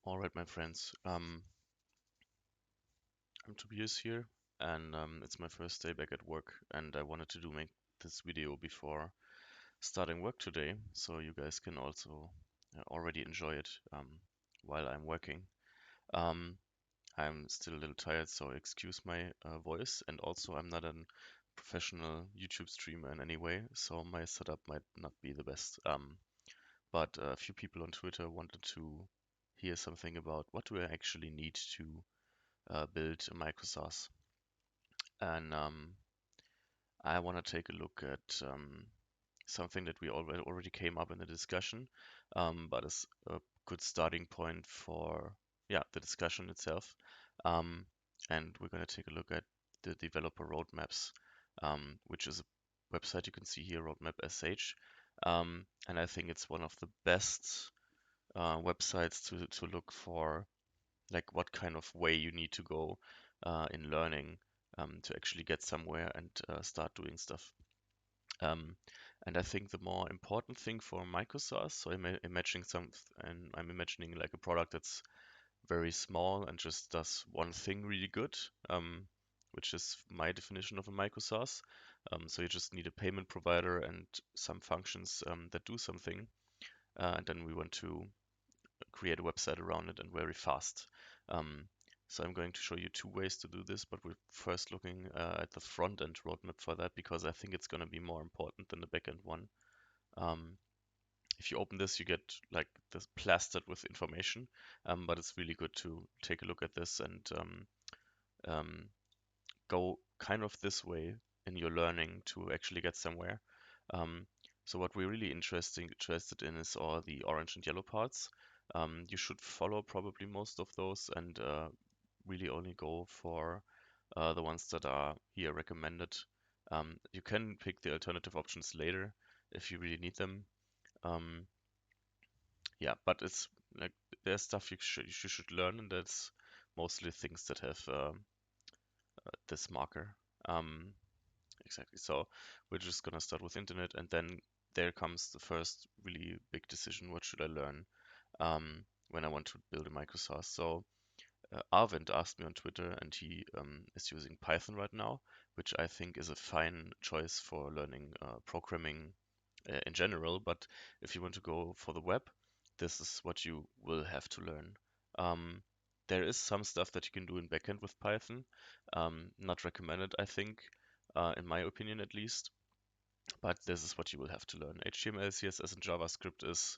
All right, my friends. I'm Tobias here, and it's my first day back at work, and I wanted to make this video before starting work today, so you guys can also already enjoy it while I'm working. Um, I'm still a little tired, so excuse my voice, and also I'm not a professional YouTube streamer in any way, so my setup might not be the best. But a few people on Twitter wanted to hear something about what do I actually need to build a microSAS. And I want to take a look at something that we already came up in the discussion, but is a good starting point for the discussion itself. Um, and we're going to take a look at the developer roadmaps, which is a website you can see here, Roadmap SH. And I think it's one of the best websites to look for like what kind of way you need to go in learning to actually get somewhere and start doing stuff. Um, and I think the more important thing for microSaaS, so I'm imagining like a product that's very small and just does one thing really good, which is my definition of a microSaaS. So you just need a payment provider and some functions that do something, and then we want to create a website around it and very fast. Um, so I'm going to show you two ways to do this, but we're first looking at the front end roadmap for that because I think it's going to be more important than the back end one. Um, if you open this, you get like this plastered with information, but it's really good to take a look at this and um, go kind of this way in your learning to actually get somewhere. Um, so what we're really interested in is all the orange and yellow parts. You should follow probably most of those and really only go for the ones that are here recommended. You can pick the alternative options later if you really need them. Um, yeah, but it's like there's stuff you should learn, and that's mostly things that have this marker. Um, Exactly. So we're just gonna start with internet, and then there comes the first really big decision. What should I learn when I want to build a microSAS? So Arvind asked me on Twitter, and he is using Python right now, which I think is a fine choice for learning programming in general. But if you want to go for the web, this is what you will have to learn. Um, there is some stuff that you can do in backend with Python, not recommended, I think, in my opinion at least. But this is what you will have to learn. HTML, CSS, and JavaScript is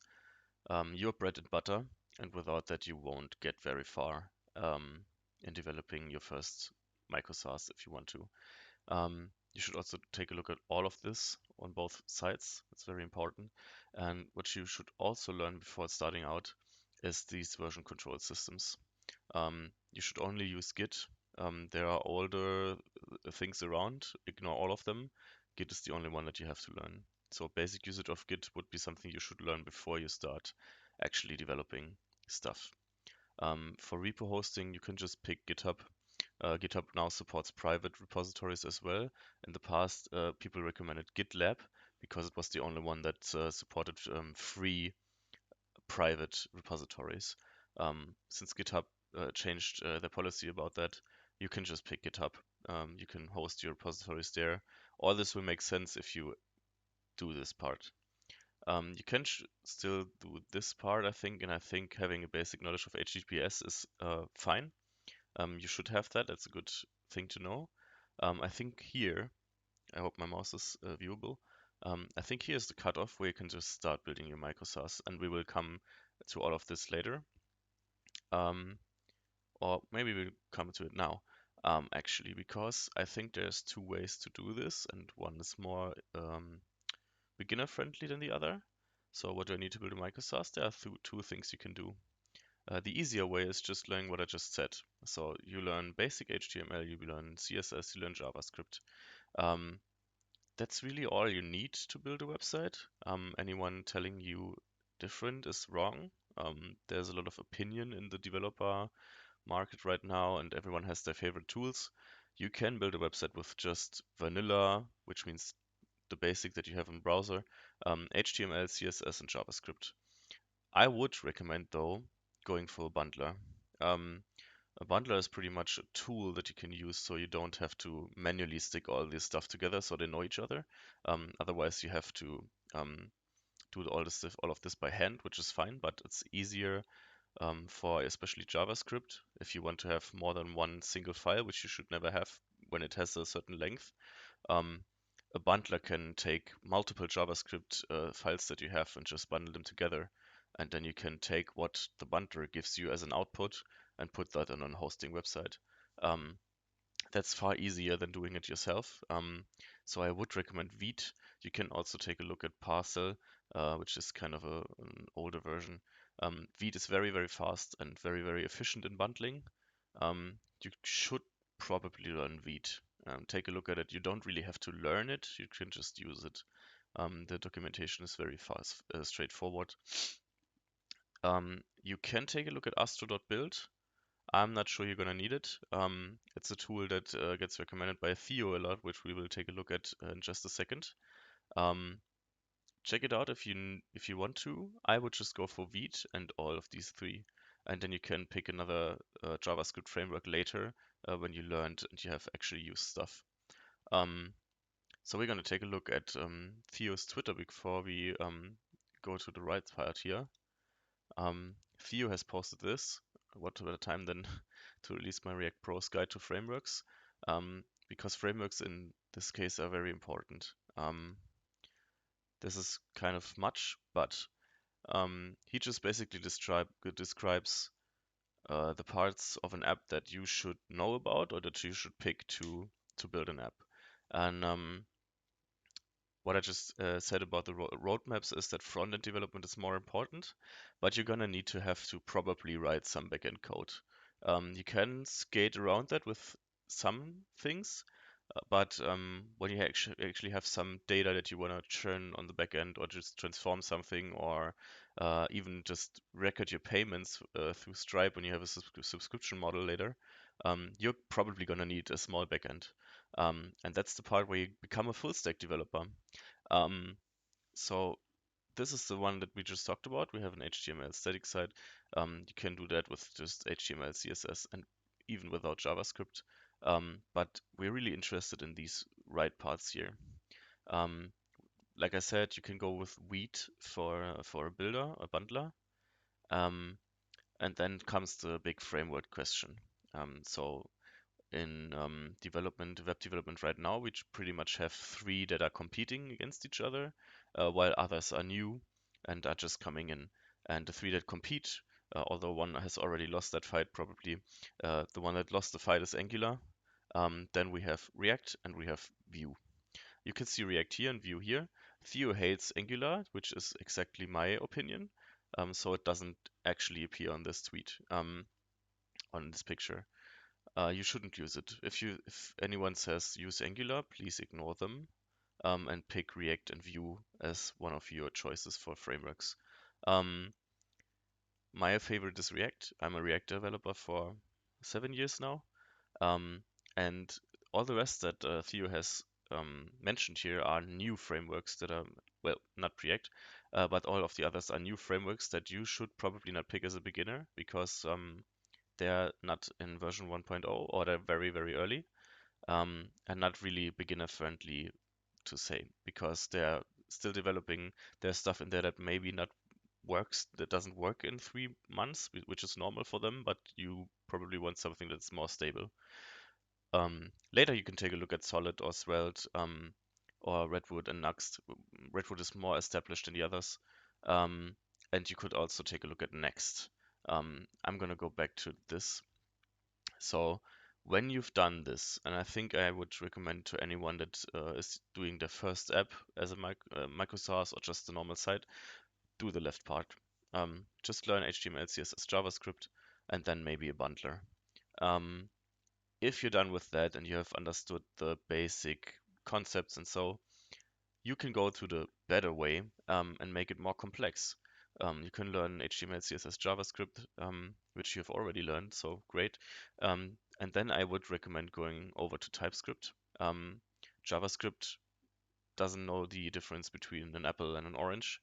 your bread and butter, and without that, you won't get very far in developing your first microSAS if you want to. You should also take a look at all of this on both sides. It's very important. And what you should also learn before starting out is these version control systems. You should only use Git. There are older things around. Ignore all of them. Git is the only one that you have to learn. So basic usage of Git would be something you should learn before you start actually developing stuff. For repo hosting, you can just pick GitHub. GitHub now supports private repositories as well. In the past, people recommended GitLab because it was the only one that supported free private repositories. Since GitHub changed their policy about that, you can just pick GitHub. You can host your repositories there. All this will make sense if you do this part. You can still do this part, I think, and I think having a basic knowledge of HTTPS is fine. You should have that. That's a good thing to know. I think here, I hope my mouse is viewable. I think here's the cutoff where you can just start building your microSAS, and we will come to all of this later. Um, or maybe we'll come to it now, actually, because I think there's two ways to do this, and one is more beginner friendly than the other. So what do I need to build a microSAS? There are two things you can do. The easier way is just learning what I just said. So you learn basic HTML, you learn CSS, you learn JavaScript. Um, that's really all you need to build a website. Anyone telling you different is wrong. There's a lot of opinion in the developer market right now, and everyone has their favorite tools. You can build a website with just vanilla, which means the basic that you have in browser, HTML, CSS, and JavaScript. I would recommend, though, going for a bundler. Um, a bundler is pretty much a tool that you can use so you don't have to manually stick all this stuff together so they know each other. Otherwise, you have to do all of this by hand, which is fine, but it's easier for especially JavaScript if you want to have more than one single file, which you should never have when it has a certain length. Um, a bundler can take multiple JavaScript files that you have and just bundle them together. And then you can take what the bundler gives you as an output and put that on a hosting website. Um, that's far easier than doing it yourself. So I would recommend Vite. You can also take a look at Parcel, which is kind of an older version. Vite is very, very fast and very, very efficient in bundling. You should probably learn Vite. Take a look at it. You don't really have to learn it. You can just use it. The documentation is very fast, straightforward. You can take a look at astro.build. I'm not sure you're gonna need it. It's a tool that gets recommended by Theo a lot, which we will take a look at in just a second. Um, check it out if you want to. I would just go for Vite and all of these three, and then you can pick another JavaScript framework later when you learned and you have actually used stuff. So we're gonna take a look at Theo's Twitter before we go to the right part here. Theo has posted this. What better time than to release my React Pros guide to frameworks? Because frameworks in this case are very important. This is kind of much, but he just basically describes the parts of an app that you should know about or that you should pick to build an app. And what I just said about the roadmaps is that front-end development is more important, but you're gonna need to have to probably write some backend code. You can skate around that with some things, but when you actually have some data that you want to churn on the backend or just transform something or even just record your payments through Stripe when you have a subscription model later, you're probably going to need a small backend. And that's the part where you become a full stack developer. Um, so this is the one that we just talked about. We have an HTML static site. You can do that with just HTML, CSS, and even without JavaScript. But we're really interested in these right parts here. Um, like I said, you can go with Vite for a builder, a bundler. Um, and then comes the big framework question. So in web development right now, we pretty much have three that are competing against each other, while others are new and are just coming in. And the three that compete, although one has already lost that fight probably, the one that lost the fight is Angular. Then we have React and we have Vue. You can see React here and Vue here. Theo hates Angular, which is exactly my opinion. So it doesn't actually appear on this tweet, on this picture. You shouldn't use it. If anyone says use Angular, please ignore them and pick React and Vue as one of your choices for frameworks. Um, my favorite is React. I'm a React developer for 7 years now. Um, and all the rest that Theo has mentioned here are new frameworks that are, well, not React, but all of the others are new frameworks that you should probably not pick as a beginner because they're not in version 1.0 or they're very, very early and not really beginner friendly to say because they're still developing. There's stuff in there that maybe not works, that doesn't work in 3 months, which is normal for them, but you probably want something that's more stable. Later you can take a look at Solid or Svelte or Redwood and Nuxt. Redwood is more established than the others. Um, and you could also take a look at Next. I'm gonna go back to this. So when you've done this, and I think I would recommend to anyone that is doing their first app as a micro Saas or just a normal site, do the left part. Just learn HTML, CSS, JavaScript, and then maybe a bundler. Um, if you're done with that and you have understood the basic concepts and so, you can go to the better way and make it more complex. You can learn HTML, CSS, JavaScript, which you have already learned, so great. And then I would recommend going over to TypeScript. JavaScript doesn't know the difference between an apple and an orange.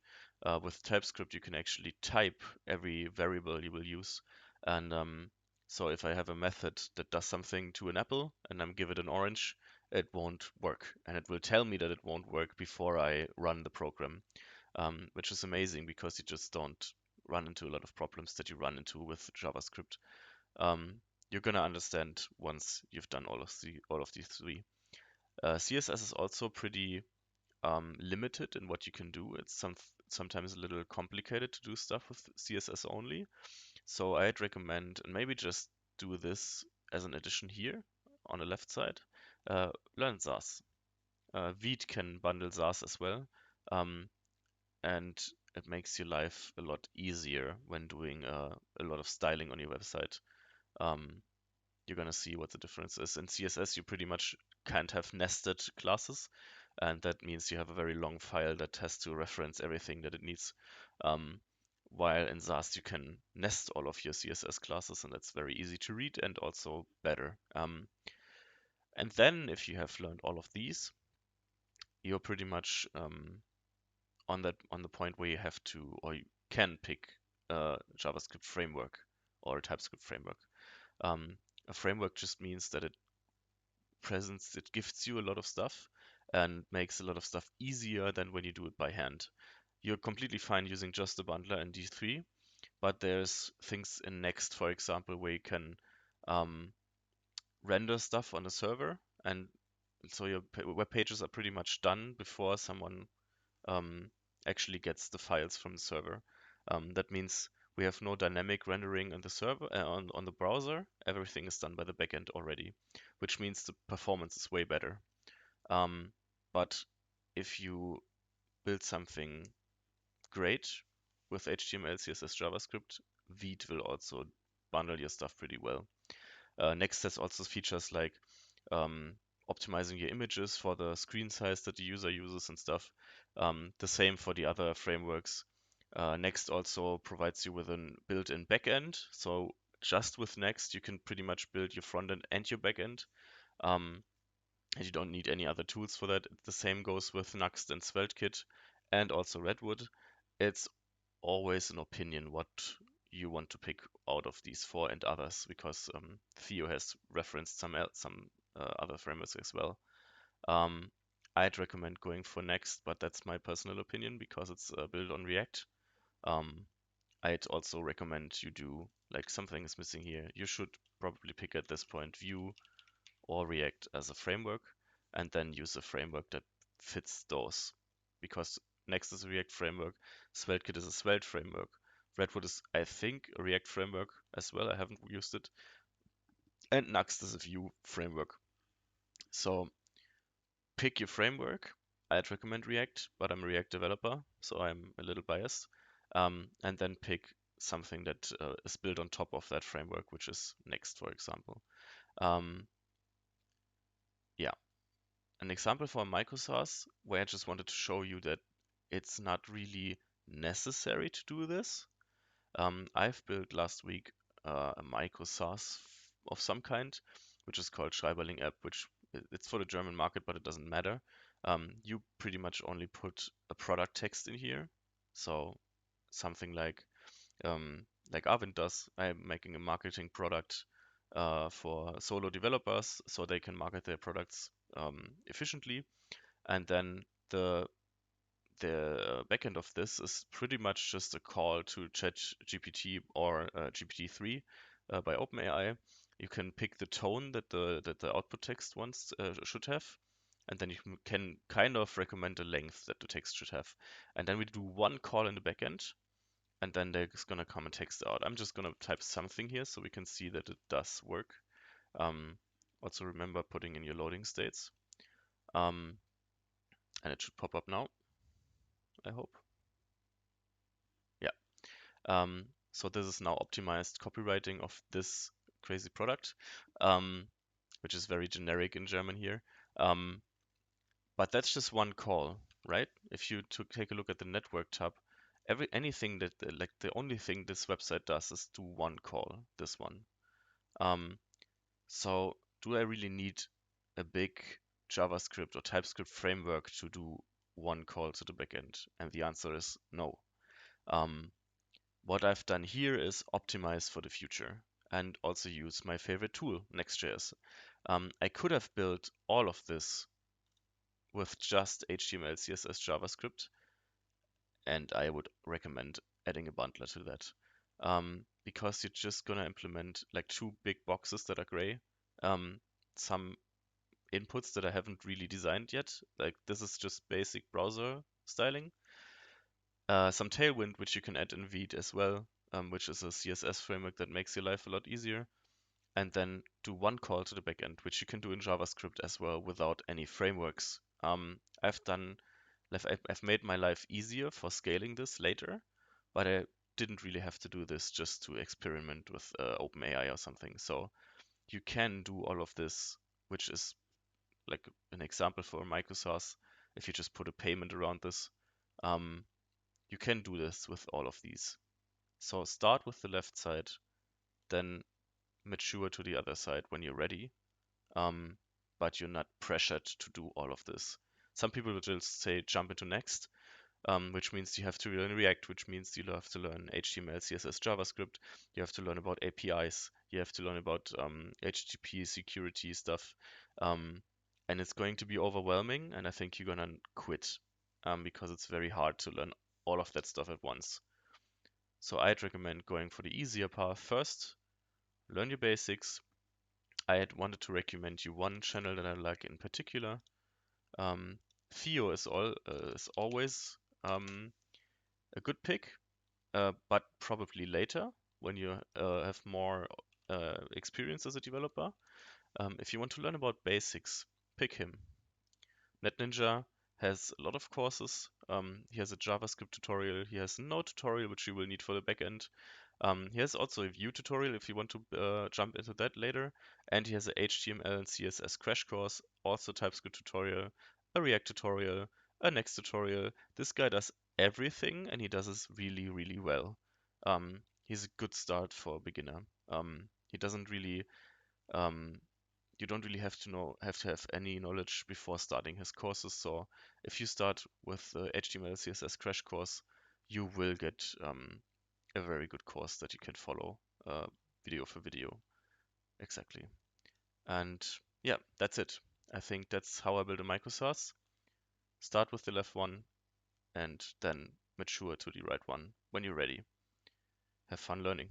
With TypeScript, you can actually type every variable you will use. And so if I have a method that does something to an apple and I'm give it an orange, it won't work. And it will tell me that it won't work before I run the program, which is amazing because you just don't run into a lot of problems that you run into with JavaScript. You're gonna understand once you've done all of these three. CSS is also pretty limited in what you can do. It's sometimes a little complicated to do stuff with CSS only. So I'd recommend, and maybe just do this as an addition here on the left side, learn Saas. Vite can bundle Saas as well, um, and it makes your life a lot easier when doing a lot of styling on your website. Um, you're gonna see what the difference is. In CSS, you pretty much can't have nested classes, and that means you have a very long file that has to reference everything that it needs. Um, while in Saas, you can nest all of your CSS classes, and that's very easy to read and also better. And then, if you have learned all of these, you're pretty much on the point where you have to or you can pick a JavaScript framework or a TypeScript framework. A framework just means that it gives you a lot of stuff and makes a lot of stuff easier than when you do it by hand. You're completely fine using just a bundler in D3, but there's things in Next, for example, where you can um, render stuff on a server, and so your web pages are pretty much done before someone um, actually gets the files from the server. That means we have no dynamic rendering on the server on the browser. Everything is done by the backend already, which means the performance is way better. But if you build something great with HTML, CSS, JavaScript, Vite will also bundle your stuff pretty well. Next has also features like um, optimizing your images for the screen size that the user uses and stuff. The same for the other frameworks. Next also provides you with a built-in backend. So just with Next, you can pretty much build your frontend and your backend. And you don't need any other tools for that. The same goes with Nuxt and SvelteKit and also Redwood. It's always an opinion what you want to pick out of these four and others, because Theo has referenced some other frameworks as well. I'd recommend going for Next, but that's my personal opinion because it's built on React. Um, I'd also recommend you do, like, something is missing here. You should probably pick at this point Vue or React as a framework, and then use a framework that fits those. Because Next is a React framework, SvelteKit is a Svelte framework, Redwood is, I think, a React framework as well. I haven't used it, and Nuxt is a Vue framework. So pick your framework. I'd recommend React, but I'm a React developer, so I'm a little biased. And then pick something that is built on top of that framework, which is Next, for example. Um, yeah, an example for a microSAS where I just wanted to show you that it's not really necessary to do this. I've built last week a microSAS of some kind, which is called Schreiberling app, which it's for the German market, but it doesn't matter. You pretty much only put a product text in here. So something like Arvind does. I'm making a marketing product for solo developers so they can market their products efficiently. And then the backend of this is pretty much just a call to ChatGPT or GPT-3 by OpenAI. You can pick the tone that the output text wants should have, and then you can kind of recommend the length that the text should have. And then we do one call in the backend, and then there's gonna come a text out. I'm just gonna type something here so we can see that it does work. Also remember putting in your loading states. And it should pop up now, I hope. Yeah. So this is now optimized copywriting of this crazy product, which is very generic in German here. But that's just one call, right? If you take a look at the network tab, anything that like the only thing this website does is do one call, this one. So do I really need a big JavaScript or TypeScript framework to do one call to the backend? And the answer is no. Um, what I've done here is optimize for the future and also use my favorite tool, Next.js. I could have built all of this with just HTML, CSS, JavaScript, and I would recommend adding a bundler to that. Because you're just gonna implement like two big boxes that are gray, some inputs that I haven't really designed yet. Like this is just basic browser styling. Some Tailwind, which you can add in Vite as well, which is a CSS framework that makes your life a lot easier. And then do one call to the backend, which you can do in JavaScript as well without any frameworks. I've made my life easier for scaling this later, but I didn't really have to do this just to experiment with OpenAI or something. So you can do all of this, which is like an example for a micro Saas. If you just put a payment around this, um, you can do this with all of these. So start with the left side, then mature to the other side when you're ready. Um, but you're not pressured to do all of this. Some people will just say jump into Next, which means you have to learn React, which means you'll have to learn HTML, CSS, JavaScript. You have to learn about APIs. You have to learn about HTTP security stuff. Um, and it's going to be overwhelming, and I think you're gonna quit because it's very hard to learn all of that stuff at once. So I'd recommend going for the easier path first, learn your basics. I had wanted to recommend you one channel that I like in particular. Theo is always a good pick, but probably later when you have more experience as a developer. If you want to learn about basics, pick him. NetNinja has a lot of courses. He has a JavaScript tutorial. He has no tutorial, which you will need for the backend. He has also a Vue tutorial if you want to jump into that later. And he has a HTML and CSS crash course, also TypeScript tutorial, a React tutorial, a Next tutorial. This guy does everything and he does this really, really well. He's a good start for a beginner. He doesn't really um, you don't really have to have any knowledge before starting his courses. So if you start with the HTML CSS crash course, you will get a very good course that you can follow video for video. Exactly. And yeah, that's it. I think that's how I build a microservice. Start with the left one and then mature to the right one when you're ready. Have fun learning.